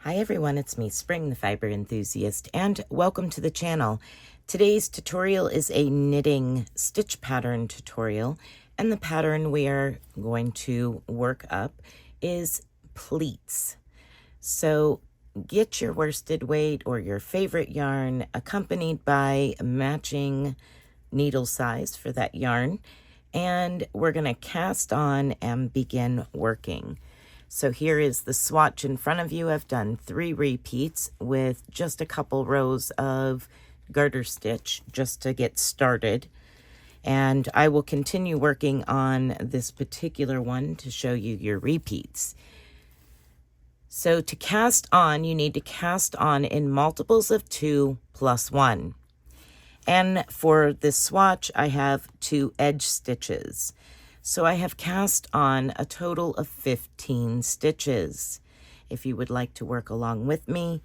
Hi everyone, it's me, Spring, the fiber enthusiast, and welcome to the channel. Today's tutorial is a knitting stitch pattern tutorial, and the pattern we are going to work up is pleats. So get your worsted weight or your favorite yarn accompanied by matching needle size for that yarn, and we're going to cast on and begin working. So here is the swatch in front of you. I've done 3 repeats with just a couple rows of garter stitch just to get started. And I will continue working on this particular one to show you your repeats. So to cast on, you need to cast on in multiples of 2 plus 1. And for this swatch, I have 2 edge stitches. So I have cast on a total of 15 stitches. If you would like to work along with me,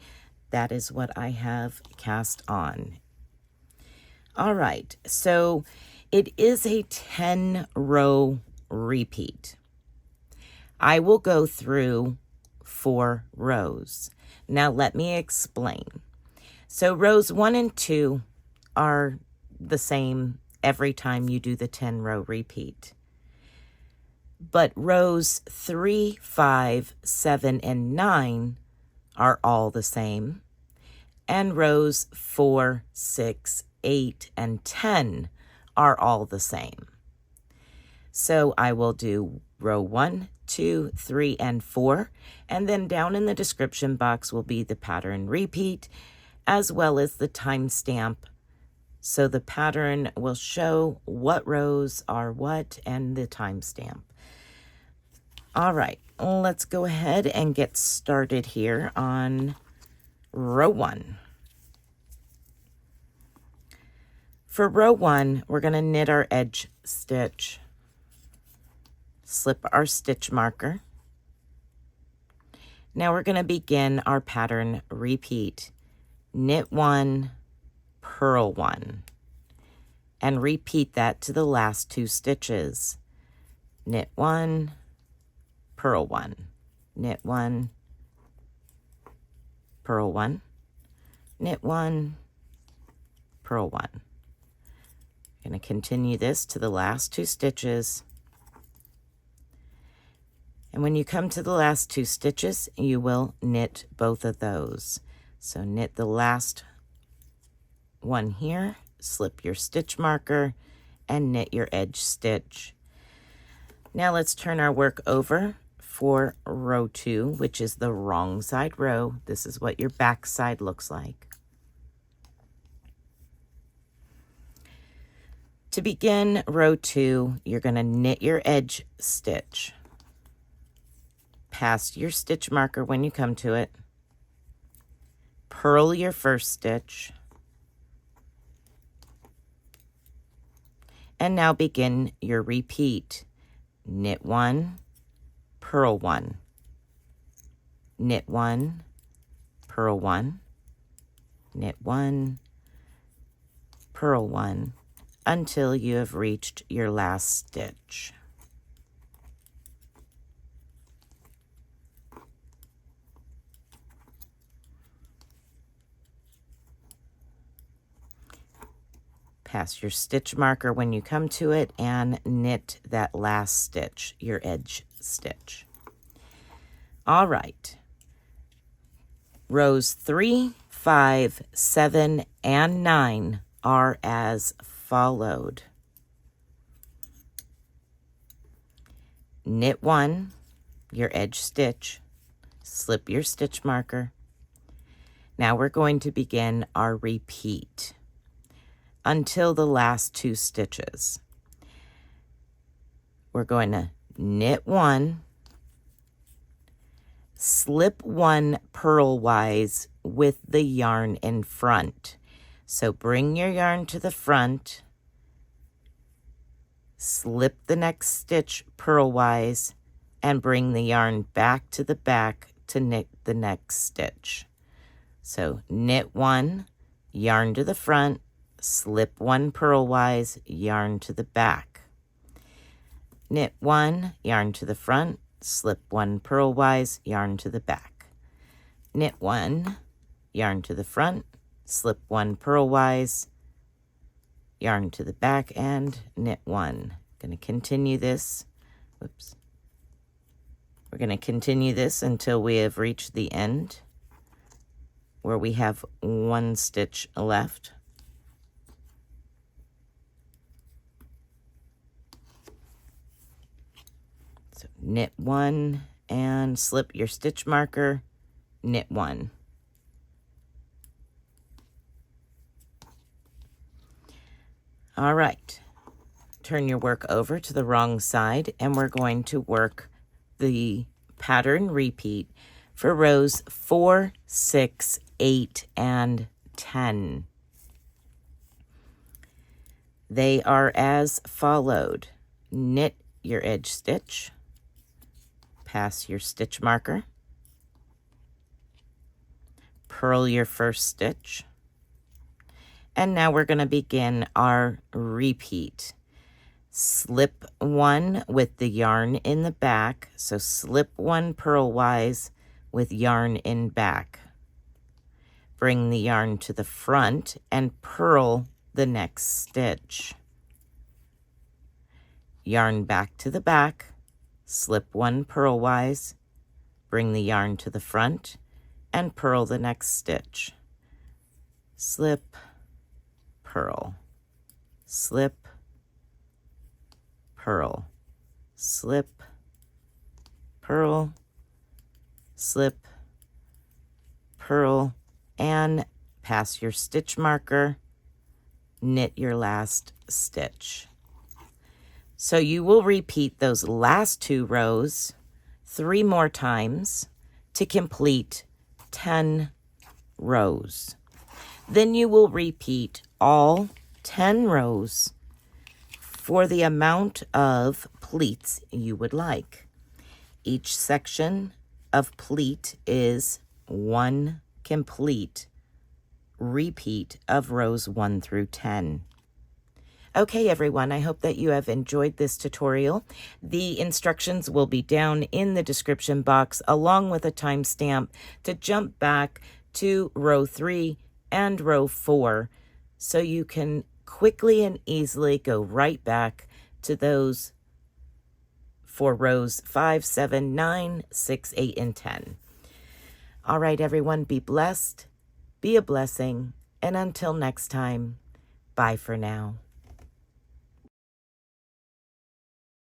that is what I have cast on. All right, so it is a 10-row repeat. I will go through 4 rows. Now let me explain. So rows 1 and 2 are the same every time you do the 10-row repeat. But rows 3, 5, 7, and 9 are all the same. And rows 4, 6, 8, and 10 are all the same. So I will do row 1, 2, 3, and 4. And then down in the description box will be the pattern repeat, as well as the timestamp. So the pattern will show what rows are what and the timestamp. All right, let's go ahead and get started here on row 1. For row 1, we're going to knit our edge stitch, slip our stitch marker. Now we're going to begin our pattern repeat. Knit 1, purl 1, and repeat that to the last 2 stitches. Knit 1, purl 1, knit 1, purl 1, knit 1, purl 1. I'm going to continue this to the last 2 stitches. And when you come to the last 2 stitches, you will knit both of those. So knit the last one here, slip your stitch marker, and knit your edge stitch. Now let's turn our work over for row 2, which is the wrong side row. This is what your back side looks like. To begin row 2, you're going to knit your edge stitch past your stitch marker when you come to it. Purl your first stitch. And now begin your repeat. Knit 1, purl 1, knit 1, purl 1, knit 1, purl 1, until you have reached your last stitch. Pass your stitch marker when you come to it and knit that last stitch, your edge stitch. All right. Rows 3, 5, 7, and 9 are as followed. Knit 1, your edge stitch, slip your stitch marker. Now we're going to begin our repeat until the last 2 stitches. We're going to knit 1, slip 1 purlwise with the yarn in front. So bring your yarn to the front, slip the next stitch purlwise, and bring the yarn back to the back to knit the next stitch. So knit 1, yarn to the front, slip 1 purlwise, yarn to the back. Knit 1, yarn to the front, slip 1 purlwise, yarn to the back. knit 1, yarn to the front, slip 1 purlwise, yarn to the back, and knit 1. Going to continue this. Whoops. We're going to continue this until we have reached the end where we have 1 stitch left. So knit 1 and slip your stitch marker, knit 1. All right, turn your work over to the wrong side, and we're going to work the pattern repeat for rows 4, 6, 8, and 10. They are as followed. Knit your edge stitch, pass your stitch marker, purl your first stitch, and now we're going to begin our repeat. Slip 1 with the yarn in the back, so slip 1 purlwise with yarn in back. Bring the yarn to the front and purl the next stitch. Yarn back to the back, slip 1 purlwise, bring the yarn to the front, and purl the next stitch. Slip, purl, slip, purl, slip, purl, slip, purl, and pass your stitch marker, knit your last stitch. So you will repeat those last 2 rows 3 more times to complete 10 rows. Then you will repeat all 10 rows for the amount of pleats you would like. Each section of pleat is 1 complete repeat of rows 1 through 10. Okay, everyone, I hope that you have enjoyed this tutorial. The instructions will be down in the description box along with a timestamp to jump back to row 3 and row 4 so you can quickly and easily go right back to those for rows 5, 7, 9, 6, 8, and 10. All right, everyone, be blessed, be a blessing, and until next time, bye for now.